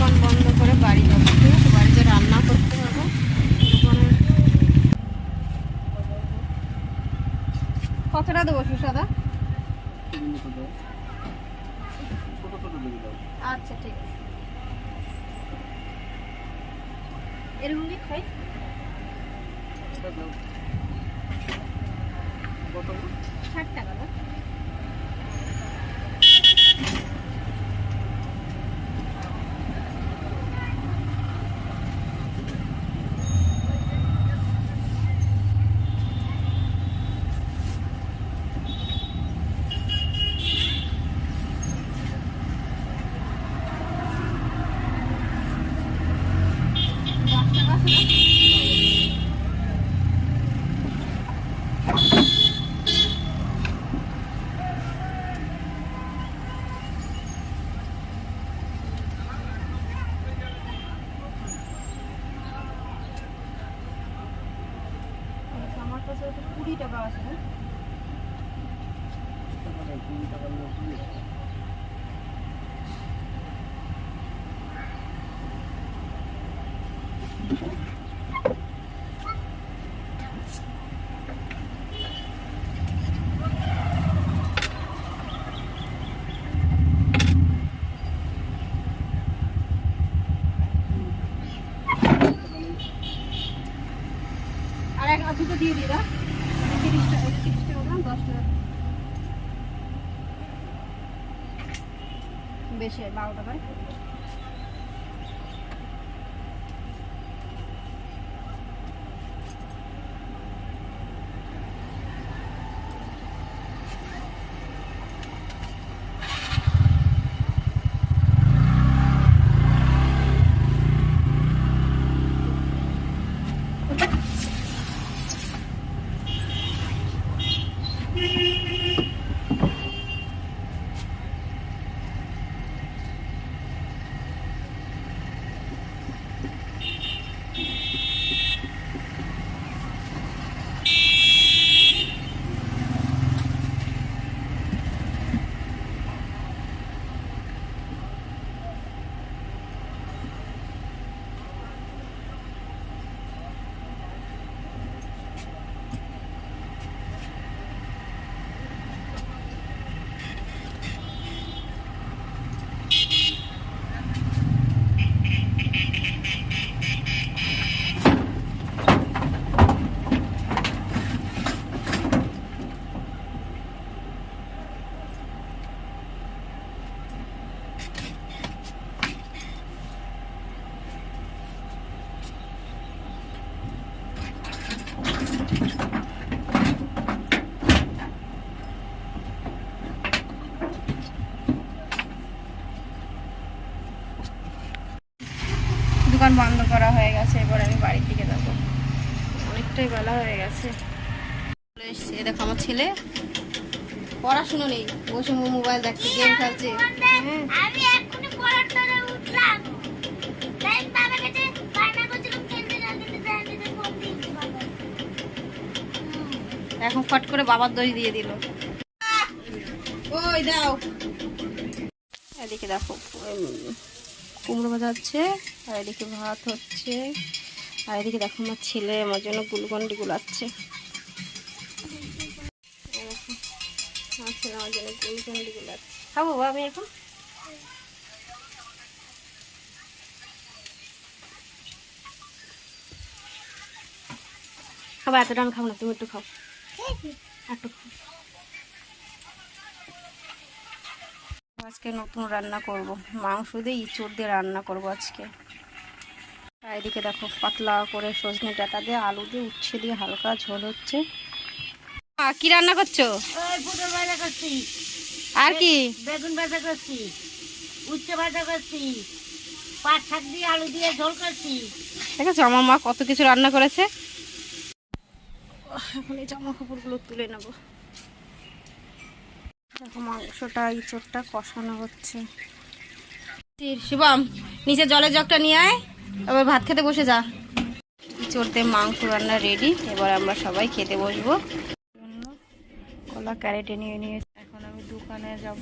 দোকান বন্ধ করে বাড়ি যাবো, ঠিক আছে? বাড়িতে রান্না করতে হবে। কতটা দেবো সুসাদা? আচ্ছা ঠিক আছে, এরকমই খাই। 60 টাকা দাও। আমার কাছে 20 টাকা আছে। আর এক দুটো দিয়ে দিই, 30 টাকা, 30 টাকা দাম, 10 টাকা বেশি, 12 টাকায়। দোকান বন্ধ করা হয়ে গেছে, এবার আমি বাড়ির দিকে যাবো, অনেকটাই বেলা হয়ে গেছে। চলে এসছে, দেখো আমার ছেলে পড়াশুনো নেই, বসে মোবাইল দেখছে, গেম খেলছে। এখন ফট করে বাবার দই দিয়ে দিল। ওই দাও, এদিকে দেখো কুমড়ো ভাজা হচ্ছে, আর এদিকে ভাত হচ্ছে, আর এদিকে দেখো আমার ছেলে আমার জন্য গুলকন্ডি গুলাচ্ছে। আমার ছেলে আমার জন্য গুলকন্ডি গুলাচ্ছে, খাবো আমি এখন। খাবো, এতটা আমি খাবো না, তুমি একটু খাও, একটু খাও। আজকে নতুন রান্না করব, মাংস দিয়ে ইঁচড় দিয়ে রান্না করব আজকে। আর এদিকে দেখো পাতলা করে সজনে ডাঁটা দিয়ে আলু দিয়ে উচ্ছে দিয়ে হালকা ঝোল হচ্ছে। কি রান্না করছো? পটল ভাজা করছি, আর কি? বেগুন ভাজা করছি, উচ্ছে ভাজা করছি, পাট শাক দিয়ে আলু দিয়ে ঝোল করছি। ঠিক আছে, আমার মা কত কিছু রান্না করেছে। এখন এই জামা কাপড়গুলো তুলে নেব। দেখো মাংসটা ইঁচড়টা কষানো হচ্ছে। শিবম, নিচে জলের জগটা নিয়ে আয়, এবার ভাত খেতে বসে যা। ইঁচড় দিয়ে মাংস রান্না রেডি, এবার আমরা সবাই খেতে বসবো। কলা ক্যারেটে নিয়ে নিয়ে এখন আমি দোকানে যাব।